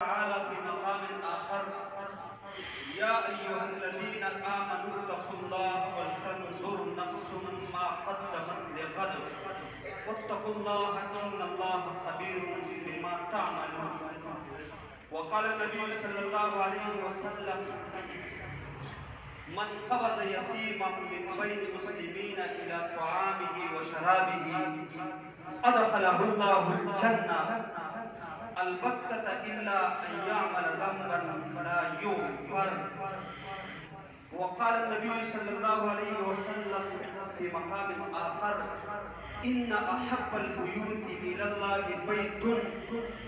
تعالى في مقام آخر: يا أيها الذين آمنوا اتقوا الله ولتنظر نفس ما قدمت لغد واتقوا الله إن الله خبير بما تعملون. وقال النبي صلى الله عليه وسلم: من قبض يتيما من بين مسلمين إلى طعامه وشرابه أدخله الله الجنة البتة إلا أن يعمل ذنبا فلا يغفر. وقال النبي صلى الله عليه وسلم في مقام آخر: إن أحب البيوت إلى الله بيت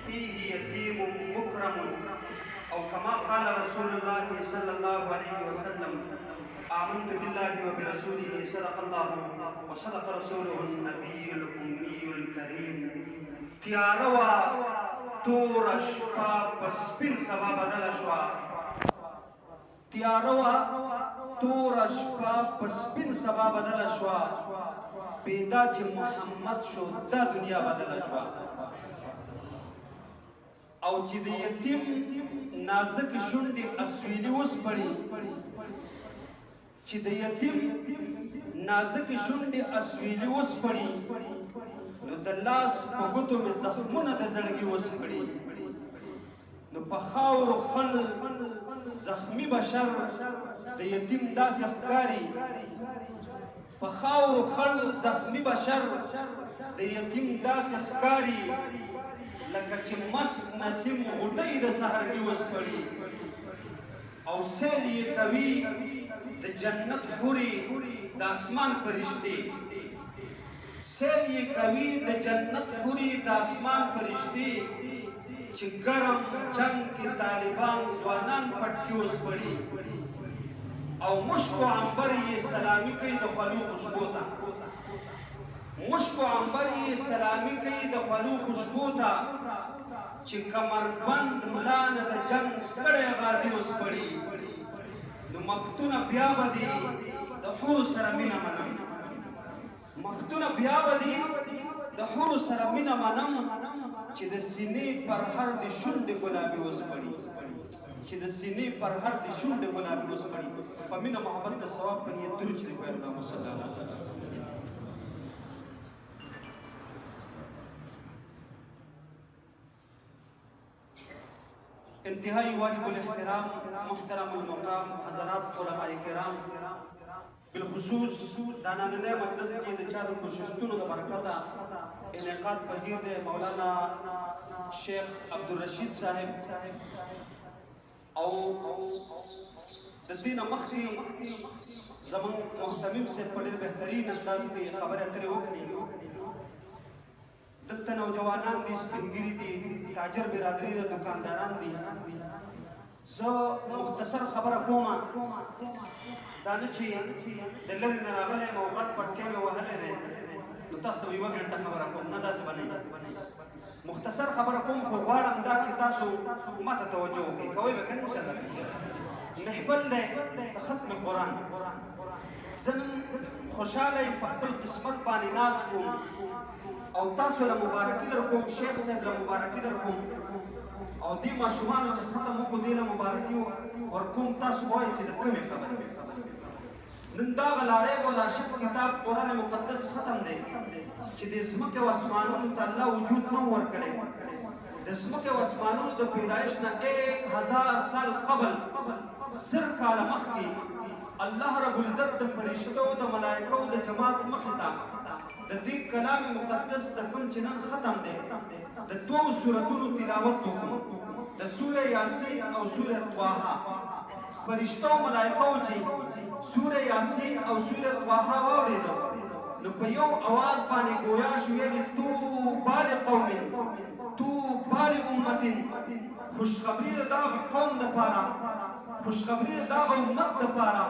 فيه يتيم مكرم، أو كما قال رسول الله صلى الله عليه وسلم: آمنت بالله وبرسوله صدق الله وصدق رسوله النبي الأمي الكريم. تیاروا تور شپا پسپین سبا بدل شوا، تیاروا تور شپا پسپین سبا بدل شوا، پیدا چې محمد شو دا دنیا بدل شوا. او چې د یتیم نازک شونډې اسویلی اوس پړي، چې د یتیم نازک شونډې اسویلی اوس پړي، نو د لاس په ګوتو مې زخمونه د زړګي اوس پړي. نو په خاورو خل زخمی بشر د یتیم داسې ښکاري، په خاورو خل زخمی بشر د یتیم داسې ښکاري لکه چې مست نسیم غوټۍ د سحرګي اوس پړي. او سیل یې کوي د جنت حورې د اسمان فرشتې، سیل یې کوي د جنت حورې د اسمان فرشتې، چې ګرم جنگ کې طالبان ځوانان پټکي اوس پړي. او مشک و عنبر یې سلامي کوي د خولو خوشبو ته، مشک و عنبر یې سلامي کوي د خولو خوشبو ته، چې کمربند ملا نه د جنگ ستړی غازي اوس پړي. نو مفتونه بیا به دي د حورو سره مینه منم، مفتونه بیا به دي د حورو سره مینه منم، چې د سینې پر هر د شونډې ګلابي اوس پړي، چې د سینې پر هر د شونډې ګلابي اوس پړي. په مینه محبت د ثواب په نیت درود شریف وایو. اللهم صل علی محمد. انتہائی واجب الاحترام محترم المقام حضرات علماء کرام، بالخصوص دا نننی مجلس کې د چا د کوششونو د برکته انعقاد پذیر دی مولانا شیخ عبدالرشید صاحب. او د دې نه مخکې زموږ محتمم صاحب په ډېر بهترین انداز کې خبرې اترې وکړي. دلته نوجوانان دي، سپینګیري دي، تاجر برادري ده، دکانداران دي. زه مختصر خبره کومه، دا نه چې د لرې نه راغلی یم او غټ پټکی مې وهلی دی نو تاسو ته به یوه ګنټه خبره کوم، نه داسې به نه. مختصر خبره کوم، خو غواړم دا چې تاسو ما ته توجه وکړئ. کوئ به که نه انشاءالله؟ محفل دی د ختم قرآن. زه نن خوشحاله یم، په خپل قسمت باندې ناز کوم او تاسو له مبارکي در کوم، شیخ صاحب له مبارکي در کوم، او دې ماشومانو چې ختم وکړو دې له مبارکي ورکوم. تاسو به وایئ چې د کومې خبرې. نن دغه لارې و لاشد کتاب قرآن مقدس ختم دی چې د ځمکې او اسمانونو ته الله وجود نه و ورکړی. د ځمکې او اسمانونو د پیدایش نه 1000 سال قبل، 1000 کاله مخکې الله رب العزت د فرشتو د ملائکو د جماعت مخې ته د دې کلام مقدس د کوم چې نن ختم دی د 2 سورتونو تلاوت وکړو، د سوره یاسین او سوره طه. فرشتو ملائکو چې سوره یاسین او سوره طه واورېدو نو په یو اواز باندې گویا شو یعنی طوبی لقوم، طوبی لامة، خوشخبری د دغه قوم دپاره، خوشخبری د دغه امت دپاره،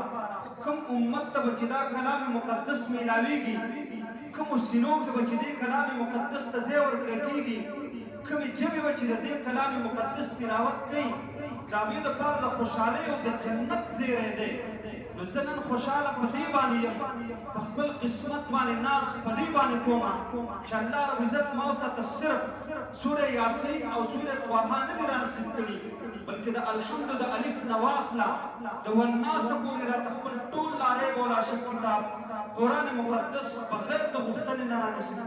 کوم امت ته به چې دا کلام مقدس میلاویږي، کومو سینو کې به چې دې کلام مقدس ته ځای ورکړی کېږي، کومې ژبې به چې د دې کلام مقدس تلاوت کوي، د هغې دپاره د خوشحالۍ او د جنت زیری دی. نو نو زه نن خوشحاله په دې باندې یم په خپل قسمت باندې ناز په دې باندې کوم چې الله رب عزت ما ته صرف سوره یاسین او سوره طه نه دي رانصیب کړي بلکې د الحمد د الف نه واخله د والناس پورې راته خپل ټول لارې بولا شي کتاب قرآن مقدس بغیر د غوښتنې نه رانصیب